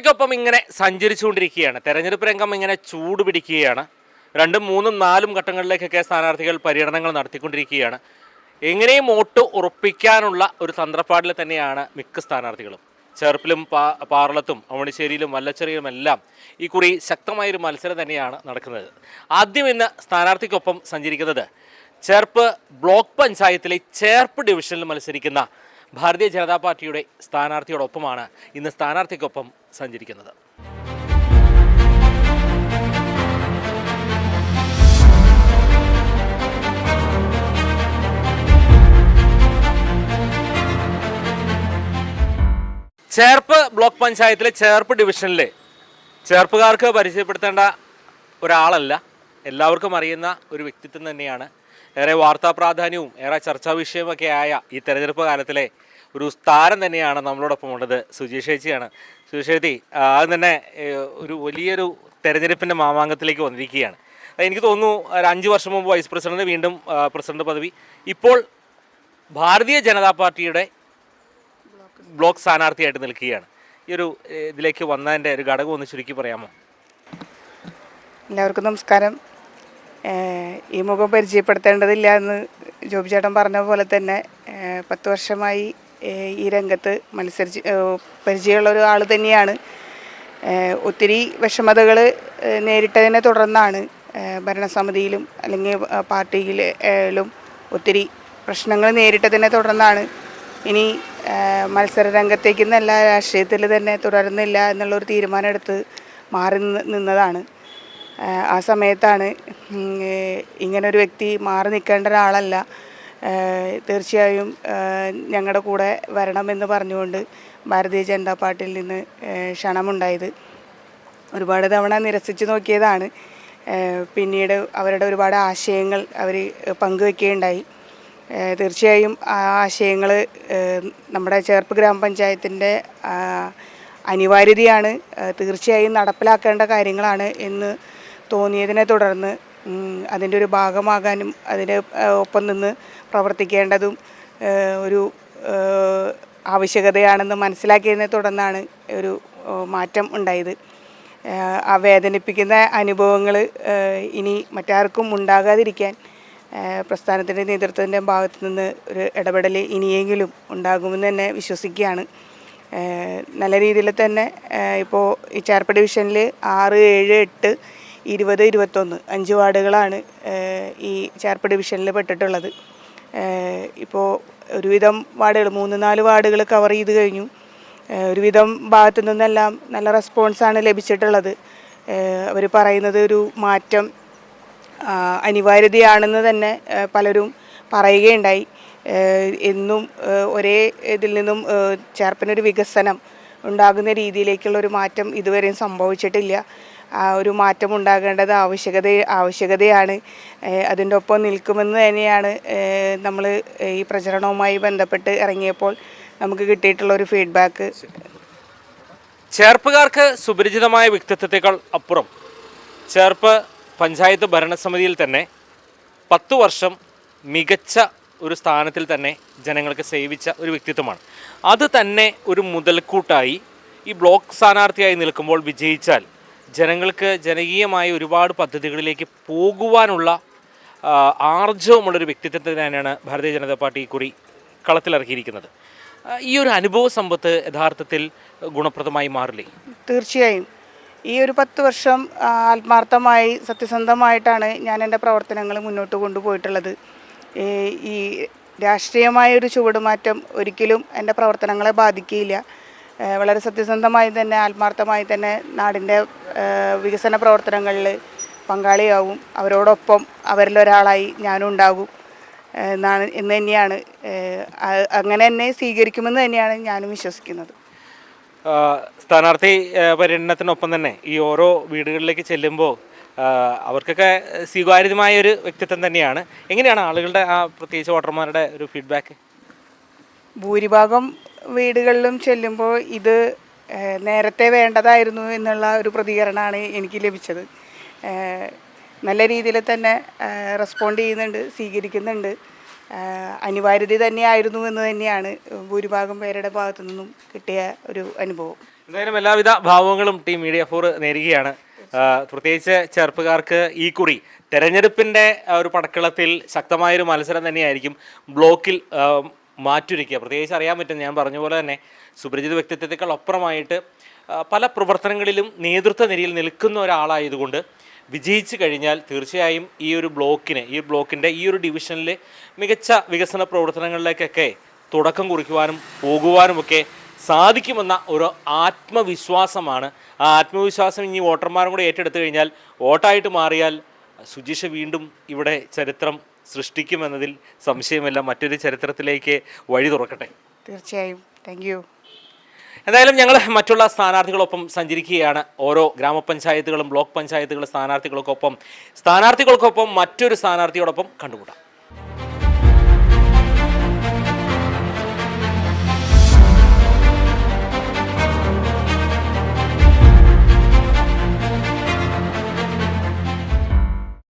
സ്ഥാനാർത്ഥിക്കൊപ്പം ഇങ്ങനെ സഞ്ചരിച്ചുകൊണ്ടിരിക്കുകയാണ്. തെരഞ്ഞെടുപ്പ് രംഗം ഇങ്ങനെ ചൂട് പിടിക്കുകയാണ്. 2, 3, 4 ഘട്ടങ്ങളിലേക്കൊക്കെ സ്ഥാനാർത്ഥികൾ പര്യടനങ്ങൾ നടത്തിക്കൊണ്ടിരിക്കുകയാണ്. എങ്ങനെയും വോട്ട് ഉറപ്പിക്കാനുള്ള ഒരു തന്ത്രപ്പാടിൽ തന്നെയാണ് മിക്ക സ്ഥാനാർത്ഥികളും. ചേർപ്പിലും പാറളത്തും അവണിശ്ശേരിയിലും വല്ലച്ചെറിയിലും എല്ലാം ഈ കുറി ശക്തമായൊരു മത്സരം തന്നെയാണ് നടക്കുന്നത്. ആദ്യം ഇന്ന് സ്ഥാനാർത്ഥിക്കൊപ്പം സഞ്ചരിക്കുന്നത് ചേർപ്പ് ബ്ലോക്ക് പഞ്ചായത്തിലെ ചേർപ്പ് ഡിവിഷനിൽ മത്സരിക്കുന്ന ഭാരതീയ ജനതാ പാർട്ടിയുടെ സ്ഥാനാർത്ഥിയോടൊപ്പമാണ് ഇന്ന് സ്ഥാനാർത്ഥിക്കൊപ്പം സഞ്ചരിക്കുന്നത്. ചേർപ്പ് ബ്ലോക്ക് പഞ്ചായത്തിലെ ചേർപ്പ് ഡിവിഷനിലെ ചേർപ്പുകാർക്ക് പരിചയപ്പെടുത്തേണ്ട ഒരാളല്ല, എല്ലാവർക്കും അറിയുന്ന ഒരു വ്യക്തിത്വം തന്നെയാണ്. ഏറെ വാർത്താ പ്രാധാന്യവും ഏറെ ചർച്ചാ വിഷയമൊക്കെ ആയ ഈ തെരഞ്ഞെടുപ്പ് കാലത്തിലെ ഒരു താരം തന്നെയാണ് നമ്മളോടൊപ്പം ഉള്ളത്. സുജീഷ് ചേച്ചിയാണ്. സുജീഷ് ചേച്ചി അത് തന്നെ ഒരു വലിയൊരു തെരഞ്ഞെടുപ്പിൻ്റെ മാമാങ്കത്തിലേക്ക് വന്നിരിക്കുകയാണ്. എനിക്ക് തോന്നുന്നു ഒരു 5 വർഷം മുമ്പ് വൈസ് പ്രസിഡന്റ്, വീണ്ടും പ്രസിഡന്റ് പദവി, ഇപ്പോൾ ഭാരതീയ ജനതാ പാർട്ടിയുടെ ബ്ലോക്ക് സ്ഥാനാർത്ഥിയായിട്ട് നിൽക്കുകയാണ്. ഈ ഒരു ഇതിലേക്ക് വന്നതിൻ്റെ ഒരു ഘടകം ഒന്ന് ചുരുക്കി പറയാമോ? എല്ലാവർക്കും നമസ്കാരം. ഈ മുഖം പരിചയപ്പെടുത്തേണ്ടതില്ല എന്ന് ജോബി ചേട്ടൻ പറഞ്ഞ പോലെ തന്നെ 10 വർഷമായി ഈ രംഗത്ത് പരിചയമുള്ള ഒരു ആൾ തന്നെയാണ്. ഒത്തിരി വിഷമതകൾ നേരിട്ടതിനെ തുടർന്നാണ് ഭരണസമിതിയിലും അല്ലെങ്കിൽ പാർട്ടിയിലും ഒത്തിരി പ്രശ്നങ്ങൾ നേരിട്ടതിനെ തുടർന്നാണ് ഇനി മത്സര രംഗത്തേക്ക് എന്നല്ല, രാഷ്ട്രീയത്തിൽ തന്നെ തുടരുന്നില്ല എന്നുള്ളൊരു തീരുമാനം എടുത്ത് മാറി നിന്നതാണ്. ആ സമയത്താണ് ഇങ്ങനൊരു വ്യക്തി മാറി നിൽക്കേണ്ട ഒരാളല്ല, തീർച്ചയായും ഞങ്ങളുടെ കൂടെ വരണമെന്ന് പറഞ്ഞുകൊണ്ട് ഭാരതീയ ജനതാ പാർട്ടിയിൽ നിന്ന് ക്ഷണമുണ്ടായത്. ഒരുപാട് തവണ നിരസിച്ച് നോക്കിയതാണ്. പിന്നീട് അവരുടെ ഒരുപാട് ആശയങ്ങൾ അവർ പങ്കുവെക്കുകയുണ്ടായി. തീർച്ചയായും ആ ആശയങ്ങൾ നമ്മുടെ ചേർപ്പ് ഗ്രാമപഞ്ചായത്തിൻ്റെ അനിവാര്യതയാണ്, തീർച്ചയായും നടപ്പിലാക്കേണ്ട കാര്യങ്ങളാണ് എന്ന് തോന്നിയതിനെ തുടർന്ന് അതിൻ്റെ ഒരു ഭാഗമാകാനും അതിന് ഒപ്പം നിന്ന് പ്രവർത്തിക്കേണ്ടതും ഒരു ആവശ്യകതയാണെന്ന് മനസ്സിലാക്കിയതിനെ തുടർന്നാണ് ഒരു മാറ്റം ഉണ്ടായത്. ആ വേദനിപ്പിക്കുന്ന അനുഭവങ്ങൾ ഇനി മറ്റാർക്കും ഉണ്ടാകാതിരിക്കാൻ പ്രസ്ഥാനത്തിൻ്റെ നേതൃത്വത്തിൻ്റെ ഭാഗത്തു നിന്ന് ഒരു ഇടപെടൽ ഇനിയെങ്കിലും ഉണ്ടാകുമെന്ന് തന്നെ വിശ്വസിക്കുകയാണ്. നല്ല രീതിയിൽ തന്നെ ഇപ്പോൾ ഈ ചേർപ്പ് ഡിവിഷനിൽ 6, 7, 8, 20, 21 5 വാർഡുകളാണ് ഈ ചേർപ്പ് ഡിവിഷനിൽ പെട്ടിട്ടുള്ളത്. ഇപ്പോൾ ഒരുവിധം വാർഡുകൾ 3-4 വാർഡുകൾ കവർ ചെയ്ത് കഴിഞ്ഞു. ഒരുവിധം ഭാഗത്തു നിന്നെല്ലാം നല്ല റെസ്പോൺസാണ് ലഭിച്ചിട്ടുള്ളത്. അവർ പറയുന്നത് ഒരു മാറ്റം അനിവാര്യതയാണെന്ന് തന്നെ പലരും പറയുകയുണ്ടായി. എന്നും ഒരേ ഇതിൽ നിന്നും ചേർപ്പിനൊരു വികസനം ഉണ്ടാകുന്ന രീതിയിലേക്കുള്ളൊരു മാറ്റം ഇതുവരെയും സംഭവിച്ചിട്ടില്ല. ആ ഒരു മാറ്റം ഉണ്ടാകേണ്ടത് ആവശ്യകതയാണ്. അതിൻ്റെ ഒപ്പം നിൽക്കുമെന്ന് തന്നെയാണ് നമ്മൾ ഈ പ്രചരണവുമായി ബന്ധപ്പെട്ട് ഇറങ്ങിയപ്പോൾ നമുക്ക് കിട്ടിയിട്ടുള്ളൊരു ഫീഡ്ബാക്ക്. ചേർപ്പുകാർക്ക് സുപരിചിതമായ വ്യക്തിത്വത്തെക്കാൾ അപ്പുറം ചേർപ്പ് പഞ്ചായത്ത് ഭരണസമിതിയിൽ തന്നെ 10 വർഷം മികച്ച ഒരു സ്ഥാനത്തിൽ തന്നെ ജനങ്ങൾക്ക് സേവിച്ച ഒരു വ്യക്തിത്വമാണ്. അത് തന്നെ ഒരു മുതൽക്കൂട്ടായി ഈ ബ്ലോക്ക് സ്ഥാനാർത്ഥിയായി നിൽക്കുമ്പോൾ വിജയിച്ചാൽ ജനങ്ങൾക്ക് ജനകീയമായ ഒരുപാട് പദ്ധതികളിലേക്ക് പോകുവാനുള്ള ആർജവമുള്ളൊരു വ്യക്തിത്വത്തെ തന്നെയാണ് ഭാരതീയ ജനതാ പാർട്ടി കുറി കളത്തിലിറക്കിയിരിക്കുന്നത്. ഈ ഒരു അനുഭവ സമ്പത്ത് യഥാർത്ഥത്തിൽ ഗുണപ്രദമായി മാറില്ലേ? തീർച്ചയായും. ഈ ഒരു 10 വർഷം ആത്മാർത്ഥമായി സത്യസന്ധമായിട്ടാണ് ഞാൻ എൻ്റെ പ്രവർത്തനങ്ങൾ മുന്നോട്ട് കൊണ്ടുപോയിട്ടുള്ളത്. ഈ രാഷ്ട്രീയമായൊരു ചുവടുമാറ്റം ഒരിക്കലും എൻ്റെ പ്രവർത്തനങ്ങളെ ബാധിക്കുകയില്ല. വളരെ സത്യസന്ധമായി തന്നെ ആത്മാർത്ഥമായി തന്നെ നാടിൻ്റെ വികസന പ്രവർത്തനങ്ങളിൽ പങ്കാളിയാവും. അവരോടൊപ്പം അവരിലൊരാളായി ഞാനും ഉണ്ടാകും എന്ന് തന്നെയാണ്, അങ്ങനെ തന്നെ സ്വീകരിക്കുമെന്ന് തന്നെയാണ് ഞാനും വിശ്വസിക്കുന്നത്. സ്ഥാനാർത്ഥി പര്യടനത്തിനൊപ്പം തന്നെ ഈ ഓരോ വീടുകളിലേക്ക് ചെല്ലുമ്പോൾ അവർക്കൊക്കെ സ്വീകാര്യമായൊരു വ്യക്തിത്വം തന്നെയാണ്. എങ്ങനെയാണ് ആളുകളുടെ പ്രത്യേകിച്ച് വോട്ടർമാരുടെ ഒരു ഫീഡ്ബാക്ക്? ഭൂരിഭാഗം വീടുകളിലും ചെല്ലുമ്പോൾ ഇത് നേരത്തെ വേണ്ടതായിരുന്നു എന്നുള്ള ഒരു പ്രതികരണമാണ് എനിക്ക് ലഭിച്ചത്. നല്ല രീതിയിൽ തന്നെ റെസ്പോണ്ട് ചെയ്യുന്നുണ്ട്, സ്വീകരിക്കുന്നുണ്ട്. അനിവാര്യത തന്നെയായിരുന്നു എന്ന് തന്നെയാണ് ഭൂരിഭാഗം പേരുടെ ഭാഗത്തു നിന്നും കിട്ടിയ ഒരു അനുഭവം. എന്തായാലും എല്ലാവിധ ഭാവങ്ങളും ടീം മീഡിയ 4 നേരുകയാണ്. പ്രത്യേകിച്ച് ചെറുപ്പക്കാർക്ക് ഈ കുറി തെരഞ്ഞെടുപ്പിൻ്റെ ഒരു പടക്കളത്തിൽ ശക്തമായൊരു മത്സരം തന്നെയായിരിക്കും ബ്ലോക്കിൽ മാറ്റുരയ്ക്കുക. പ്രത്യേകിച്ച് അറിയാൻ പറ്റും, ഞാൻ പറഞ്ഞ പോലെ തന്നെ സുപരിചിത വ്യക്തിത്വത്തേക്കാൾ അപ്പുറമായിട്ട് പല പ്രവർത്തനങ്ങളിലും നേതൃത്വ നിരയിൽ നിൽക്കുന്ന ഒരാളായതുകൊണ്ട് വിജയിച്ചു കഴിഞ്ഞാൽ തീർച്ചയായും ഈ ഒരു ബ്ലോക്കിൻ്റെ ഈ ഒരു ഡിവിഷനിൽ മികച്ച വികസന പ്രവർത്തനങ്ങളിലേക്കൊക്കെ തുടക്കം കുറിക്കുവാനും പോകുവാനുമൊക്കെ സാധിക്കുമെന്ന ഒരു ആത്മവിശ്വാസമാണ്. ആ ആത്മവിശ്വാസം ഇനി വോട്ടർമാരും കൂടെ ഏറ്റെടുത്തു കഴിഞ്ഞാൽ വോട്ടായിട്ട് മാറിയാൽ സുജീഷ് വീണ്ടും ഇവിടെ ചരിത്രം സൃഷ്ടിക്കുമെന്നതിൽ സംശയമില്ല. മറ്റൊരു ചരിത്രത്തിലേക്ക് വഴി തുറക്കട്ടെ. തീർച്ചയായും. Thank you. എന്തായാലും ഞങ്ങൾ മറ്റുള്ള സ്ഥാനാർത്ഥികളൊപ്പം സഞ്ചരിക്കുകയാണ്. ഓരോ ഗ്രാമപഞ്ചായത്തുകളും ബ്ലോക്ക് പഞ്ചായത്തുകളും സ്ഥാനാർത്ഥികൾക്കൊപ്പം മറ്റൊരു സ്ഥാനാർത്ഥിയോടൊപ്പം കണ്ടുകൂടാം.